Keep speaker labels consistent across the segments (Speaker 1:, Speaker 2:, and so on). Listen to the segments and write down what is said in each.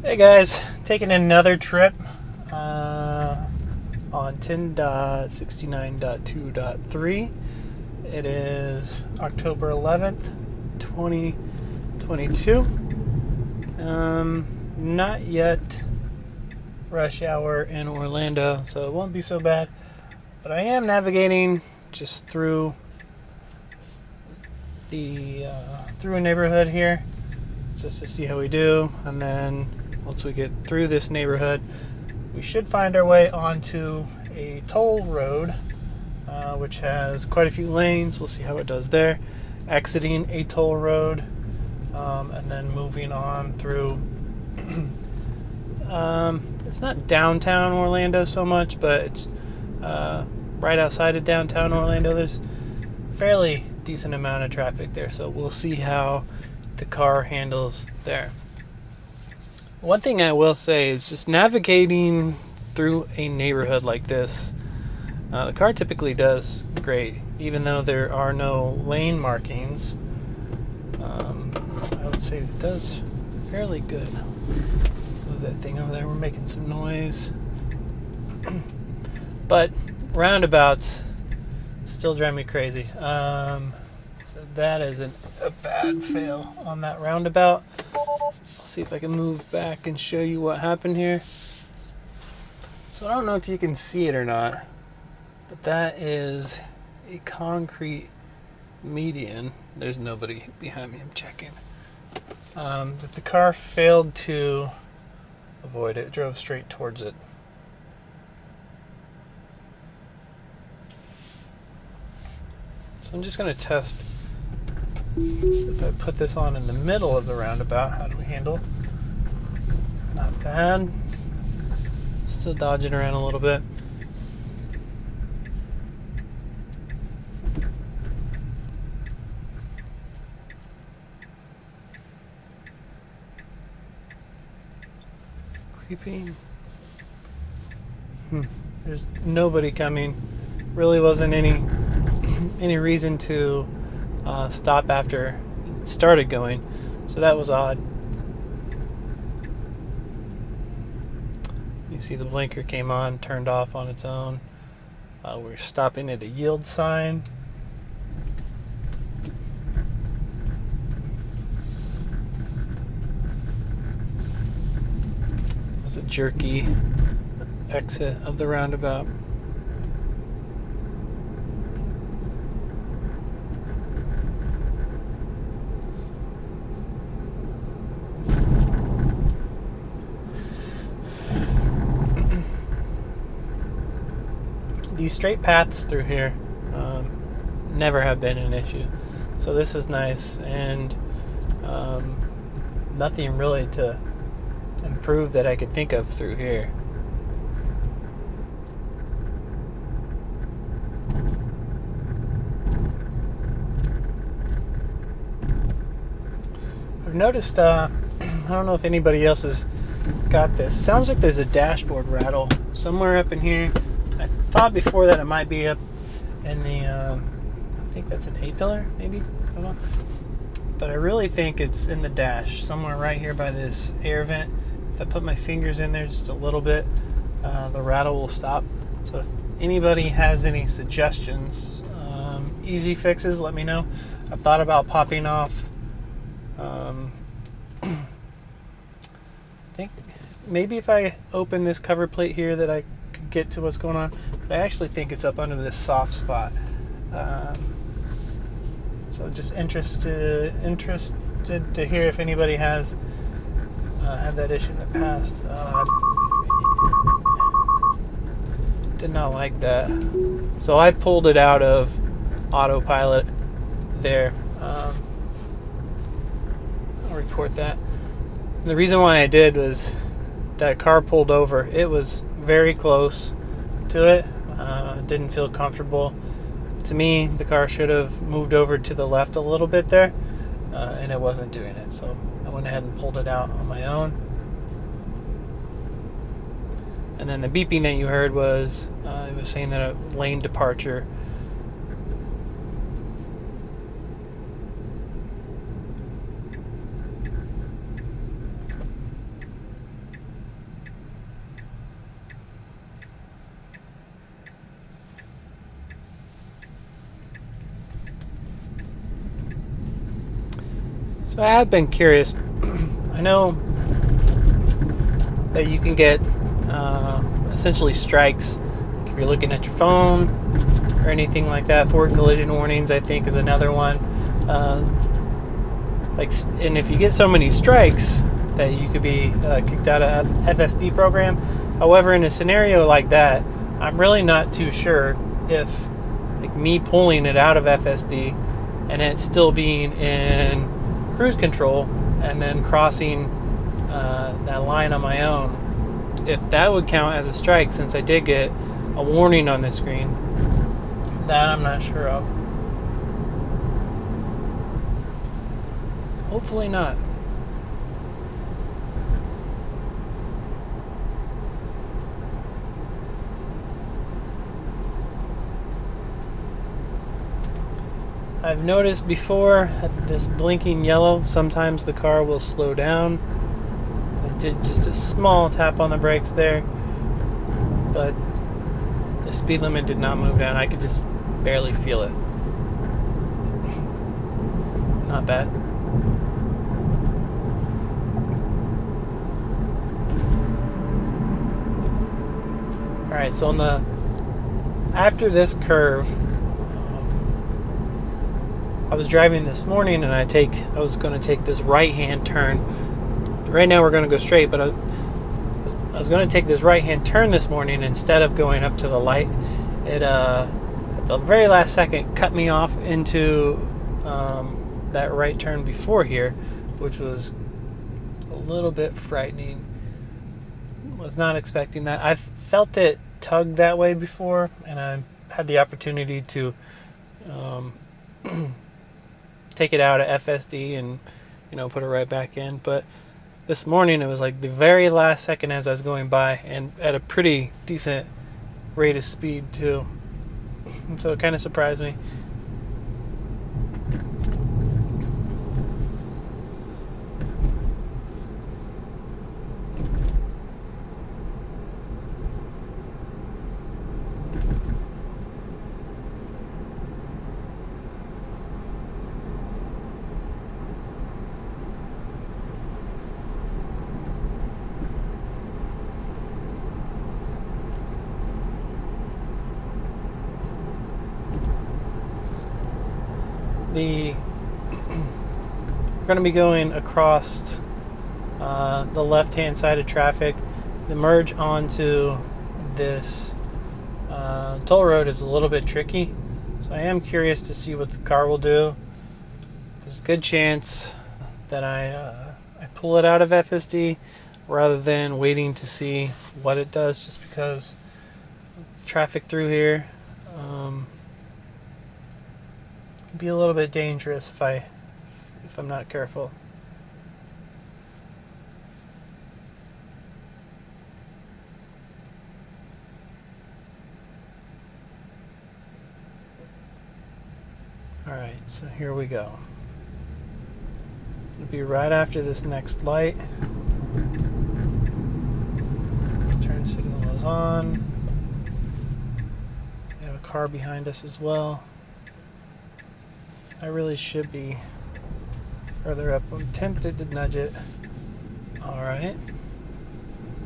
Speaker 1: Hey guys, taking another trip on 10.69.2.3. It is October 11th, 2022. Not yet rush hour in Orlando, so it won't be so bad. But I am navigating just through through a neighborhood here, just to see how we do, and then once we get through this neighborhood, we should find our way onto a toll road, which has quite a few lanes. We'll see how it does there. Exiting a toll road, and then moving on through. It's not downtown Orlando so much, but it's right outside of downtown Orlando. There's fairly decent amount of traffic there, so we'll see how the car handles there. One thing I will say is just navigating through a neighborhood like this, the car typically does great, even though there are no lane markings. I would say it does fairly good. Move that thing over there, we're making some noise. But roundabouts still drive me crazy. So that is a bad fail on that roundabout. I'll see if I can move back and show you what happened here. So I don't know if you can see it or not, but that is a concrete median. There's nobody behind me, I'm checking. That the car failed to avoid it, drove straight towards it. So I'm just going to test if I put this on in the middle of the roundabout. How do we handle? Not bad. Still dodging around a little bit. Creeping. There's nobody coming. Really wasn't any reason to stop after it started going, so that was odd. You see the blinker came on, turned off on its own. We're stopping at a yield sign. It was a jerky exit of the roundabout. These straight paths through here never have been an issue, so this is nice, and nothing really to improve that I could think of through here. I've noticed, I don't know if anybody else has got this. Sounds like there's a dashboard rattle somewhere up in here. I thought before that it might be up in the, I think that's an A-pillar, maybe? I don't know. But I really think it's in the dash, somewhere right here by this air vent. If I put my fingers in there just a little bit, the rattle will stop. So if anybody has any suggestions, easy fixes, let me know. I've thought about popping off, I think maybe if I open this cover plate here that I could get to what's going on, but I actually think it's up under this soft spot. So just interested to hear if anybody has had that issue in the past. Did not like that. So I pulled it out of autopilot there. I'll report that. And the reason why I did was that car pulled over. It was very close to it. Didn't feel comfortable. To me, the car should have moved over to the left a little bit there, and it wasn't doing it. So I went ahead and pulled it out on my own. And then the beeping that you heard was, it was saying that a lane departure. So I have been curious. I know that you can get essentially strikes if you're looking at your phone or anything like that. Forward collision warnings, I think, is another one. And if you get so many strikes that you could be kicked out of FSD program. However, in a scenario like that, I'm really not too sure if like me pulling it out of FSD and it still being in cruise control and then crossing that line on my own, if that would count as a strike, since I did get a warning on the screen. That I'm not sure of. Hopefully not. I've noticed before this blinking yellow, sometimes the car will slow down. I did just a small tap on the brakes there, but the speed limit did not move down. I could just barely feel it. Not bad. Alright, so after this curve, I was driving this morning and I was going to take this right-hand turn. Right now we're going to go straight, but I was going to take this right-hand turn this morning instead of going up to the light. It at the very last second cut me off into that right turn before here, which was a little bit frightening. Was not expecting that. I've felt it tug that way before, and I had the opportunity to take it out of FSD and put it right back in. But this morning it was like the very last second as I was going by, and at a pretty decent rate of speed too. And so it kind of surprised me. We're going to be going across the left-hand side of traffic. The merge onto this toll road is a little bit tricky, so I am curious to see what the car will do. There's a good chance that I pull it out of FSD rather than waiting to see what it does, just because traffic through here can be a little bit dangerous if I'm not careful. Alright, so here we go. It'll be right after this next light. Turn signal is on. We have a car behind us as well. I really should be further up. I'm tempted to nudge it. Alright.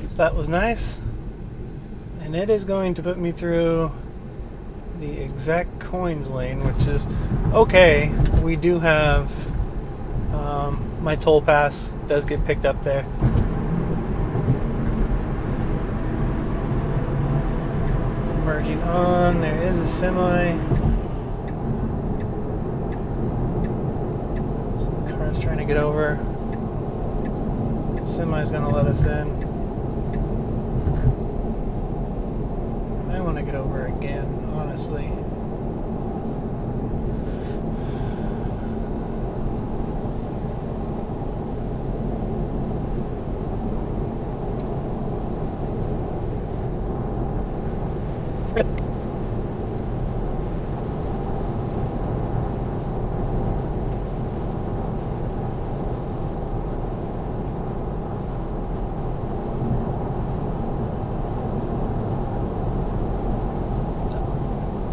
Speaker 1: So that was nice. And it is going to put me through the exact coins lane, which is okay. We do have my toll pass does get picked up there. Merging on, there is a semi. So the car's trying to get over. The semi's gonna let us in. I want to get over again, honestly.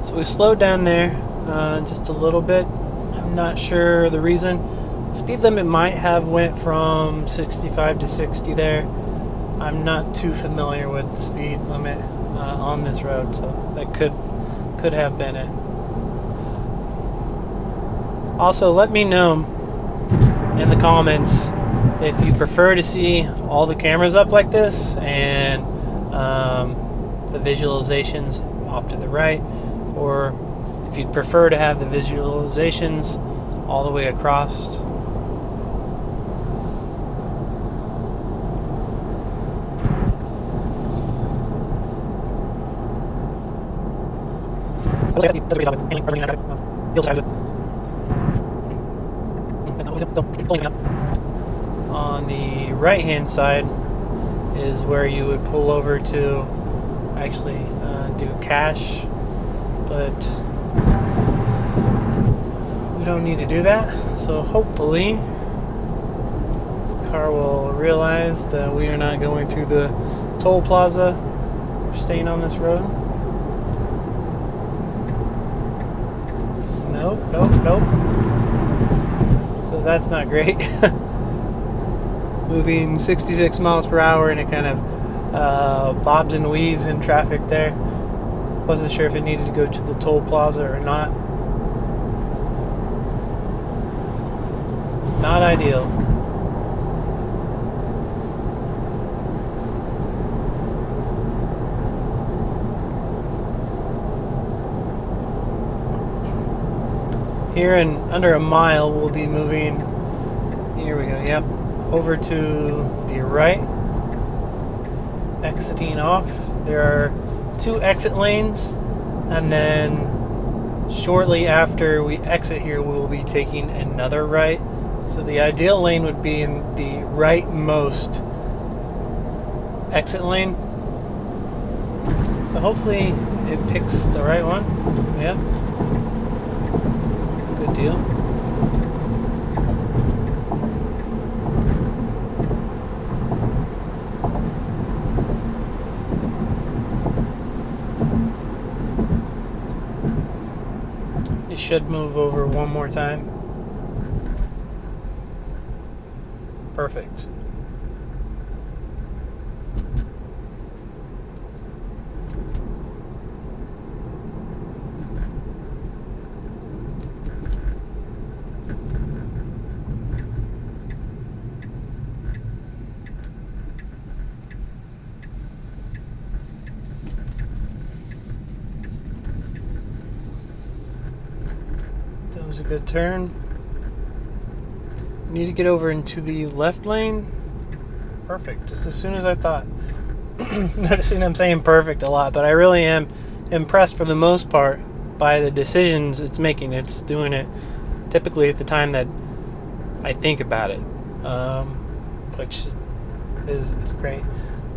Speaker 1: So we slowed down there just a little bit. I'm not sure the reason. Speed limit might have went from 65 to 60 there. I'm not too familiar with the speed limit on this road, so that could have been it. Also, let me know in the comments if you prefer to see all the cameras up like this and the visualizations off to the right, or if you'd prefer to have the visualizations all the way across. On the right hand side is where you would pull over to actually do cash, but we don't need to do that, so hopefully the car will realize that we are not going through the toll plaza. We're staying on this road. Nope. So that's not great. Moving 66 miles per hour, and it kind of bobs and weaves in traffic there. Wasn't sure if it needed to go to the toll plaza or not. Not ideal. Here in under a mile, we'll be moving, here we go, yep, over to the right, exiting off. There are 2 exit lanes, and then shortly after we exit here, we will be taking another right. So the ideal lane would be in the rightmost exit lane. So hopefully it picks the right one. Yep. Good deal. It should move over one more time. Perfect. That was a good turn. Need to get over into the left lane. Perfect, just as soon as I thought. Noticing I'm saying perfect a lot, but I really am impressed for the most part by the decisions it's making. It's doing it typically at the time that I think about it, which is great.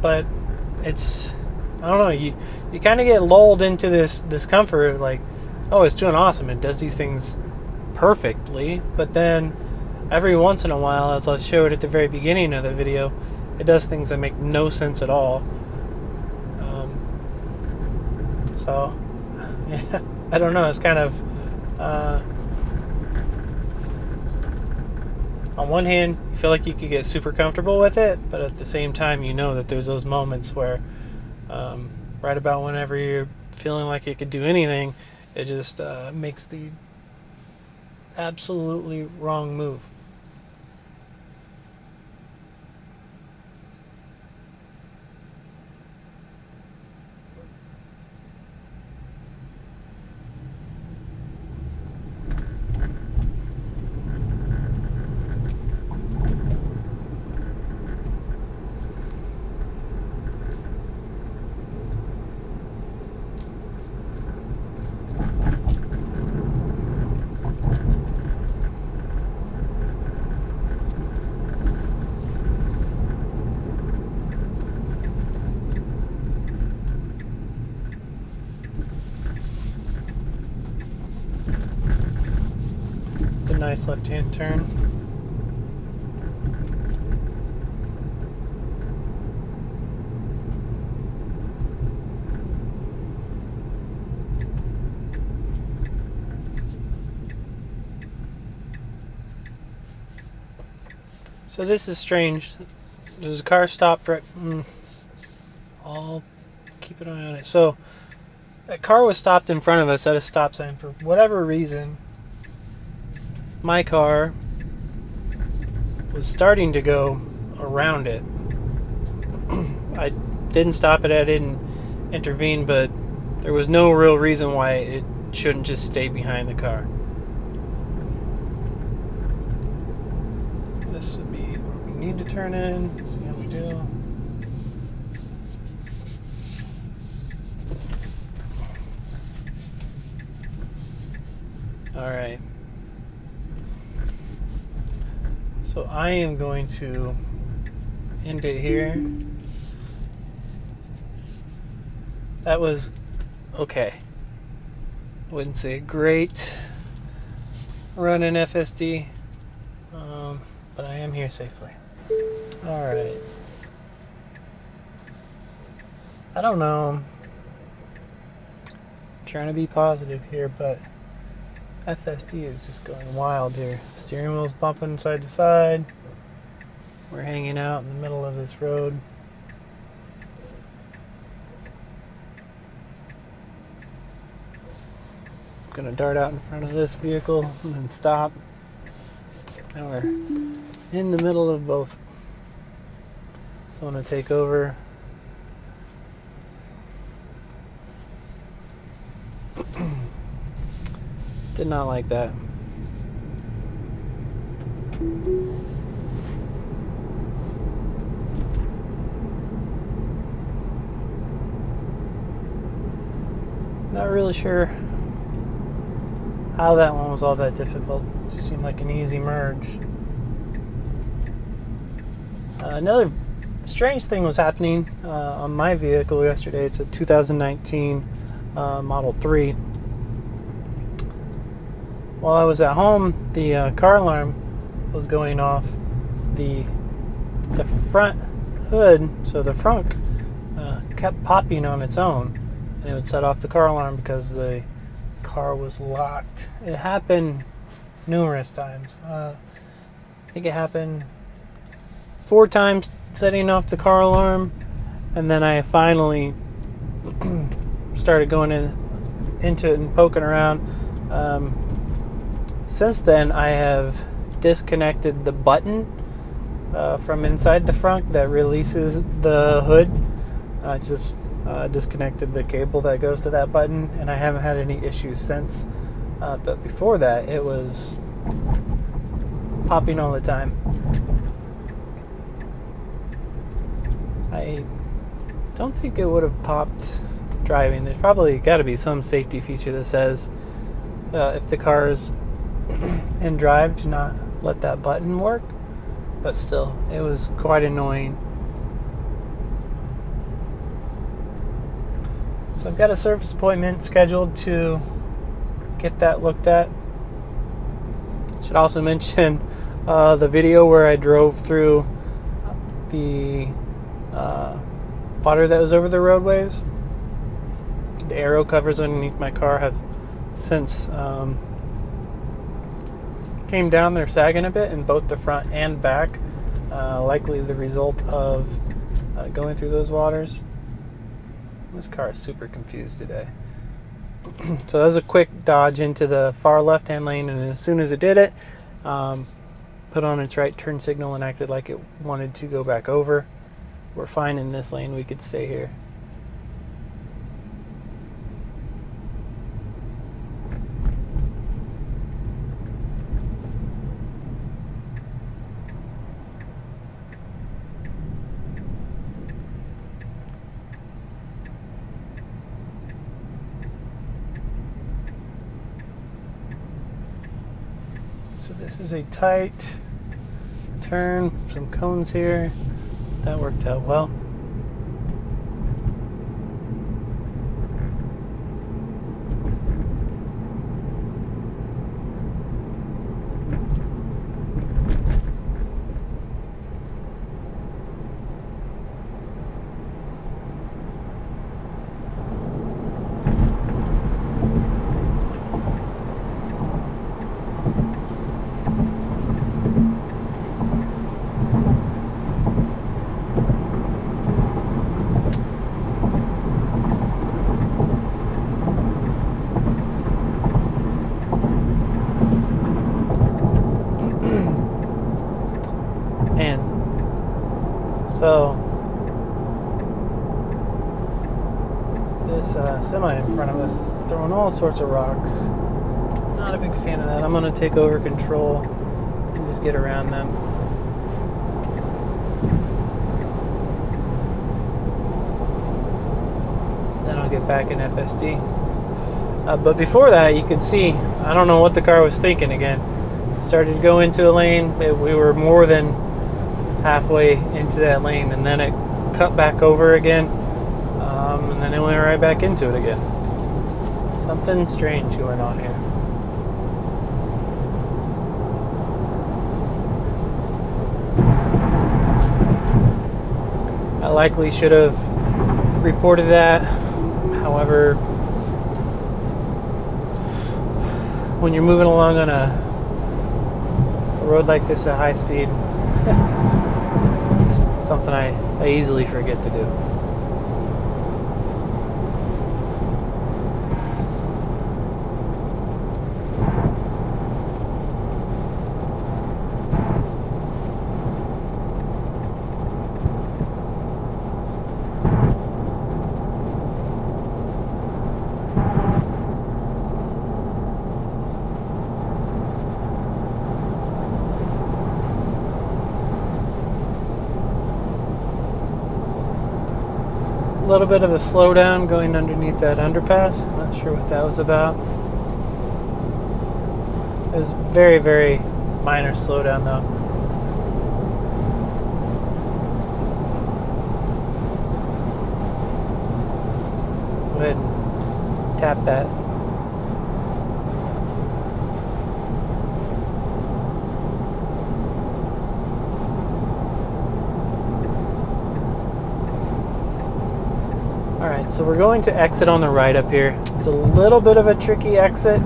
Speaker 1: But it's, I don't know, you kind of get lulled into this comfort, like, oh, it's doing awesome, it does these things perfectly, but then every once in a while, as I showed at the very beginning of the video, it does things that make no sense at all. So, yeah, I don't know, it's kind of, on one hand, you feel like you could get super comfortable with it, but at the same time, you know that there's those moments where, right about whenever you're feeling like it could do anything, it just makes the absolutely wrong move. Nice left-hand turn. So this is strange. There's a car stopped right. I'll keep an eye on it. So that car was stopped in front of us at a stop sign for whatever reason. My car was starting to go around it. I didn't stop it. I didn't intervene, but there was no real reason why it shouldn't just stay behind the car. This would be where we need to turn in. See how we do. Alright. So I am going to end it here. That was okay. Wouldn't say great run in FSD, but I am here safely. Alright. I don't know. I'm trying to be positive here, but FSD is just going wild here. Steering wheel's bumping side to side. We're hanging out in the middle of this road. I'm gonna dart out in front of this vehicle and then stop. Now we're in the middle of both. So I'm gonna take over. Did not like that. Not really sure how that one was all that difficult. It just seemed like an easy merge. Another strange thing was happening on my vehicle yesterday. It's a 2019 Model 3. While I was at home, the car alarm was going off. The front hood, so the front kept popping on its own, and it would set off the car alarm because the car was locked. It happened numerous times. I think it happened 4 times setting off the car alarm, and then I finally started going into it and poking around. Since then, I have disconnected the button from inside the front that releases the hood. I just disconnected the cable that goes to that button, and I haven't had any issues since. But before that, it was popping all the time. I don't think it would have popped driving. There's probably got to be some safety feature that says if the car is in drive, do not let that button work. But still, it was quite annoying. So I've got a service appointment scheduled to get that looked at. Should also mention the video where I drove through the water that was over the roadways. The aero covers underneath my car have since came down. They're sagging a bit in both the front and back, likely the result of going through those waters. This car is super confused today. So that was a quick dodge into the far left-hand lane, and as soon as it did it, put on its right turn signal and acted like it wanted to go back over. We're fine in this lane. We could stay here. So this is a tight turn, some cones here. That worked out well. So this semi in front of us is throwing all sorts of rocks. Not a big fan of that. I'm going to take over control and just get around them. Then I'll get back in FSD. But before that, you could see, I don't know what the car was thinking again. It started to go into a lane. We were more than halfway into that lane, and then it cut back over again, and then it went right back into it again. Something strange going on here. I likely should have reported that. However, when you're moving along on a road like this at high speed, it's something I easily forget to do. A little bit of a slowdown going underneath that underpass. Not sure what that was about. It was very, very minor slowdown though. Go ahead and tap that. Alright, so we're going to exit on the right up here. It's a little bit of a tricky exit.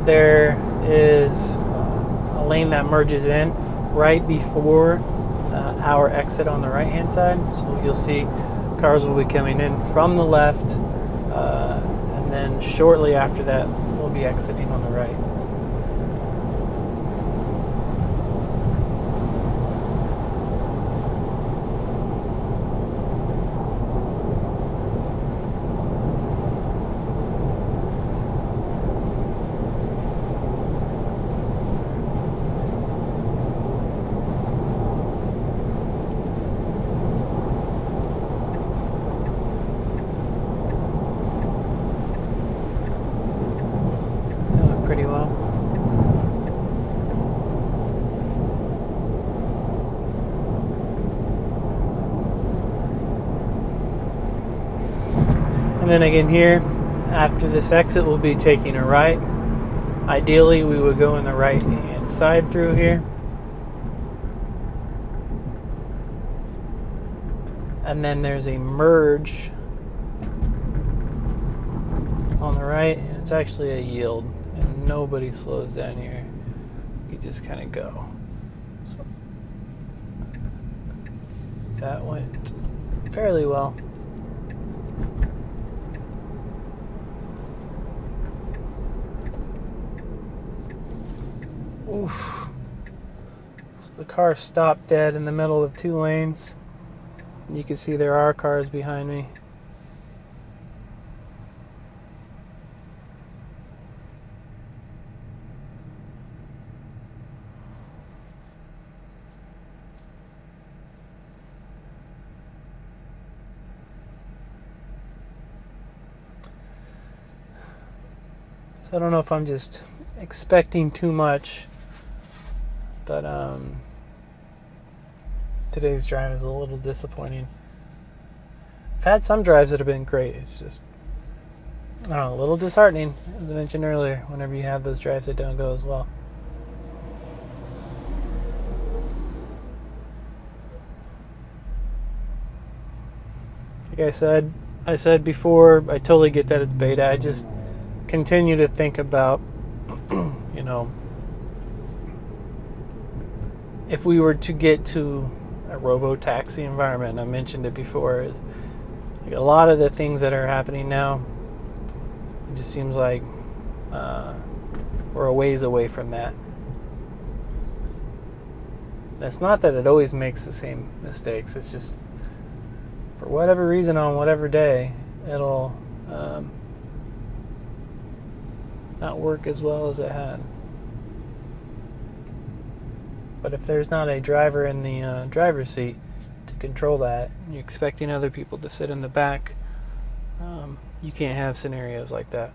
Speaker 1: There is a lane that merges in right before our exit on the right hand side. So you'll see cars will be coming in from the left, and then shortly after that we'll be exiting on the right. Pretty well. And then again here, after this exit, we'll be taking a right. Ideally, we would go in the right hand side through here. And then there's a merge on the right, and it's actually a yield. And nobody slows down here. You just kind of go. So that went fairly well. Oof. So the car stopped dead in the middle of two lanes. And you can see there are cars behind me. I don't know if I'm just expecting too much, but today's drive is a little disappointing. I've had some drives that have been great. It's just, I don't know, a little disheartening, as I mentioned earlier, whenever you have those drives that don't go as well. Like I said before, I totally get that it's beta. I just continue to think about, you know, if we were to get to a robo-taxi environment, I mentioned it before, is like a lot of the things that are happening now, it just seems like we're a ways away from that. And it's not that it always makes the same mistakes, it's just for whatever reason on whatever day, it'll not work as well as it had. But if there's not a driver in the driver's seat to control that, you're expecting other people to sit in the back, you can't have scenarios like that.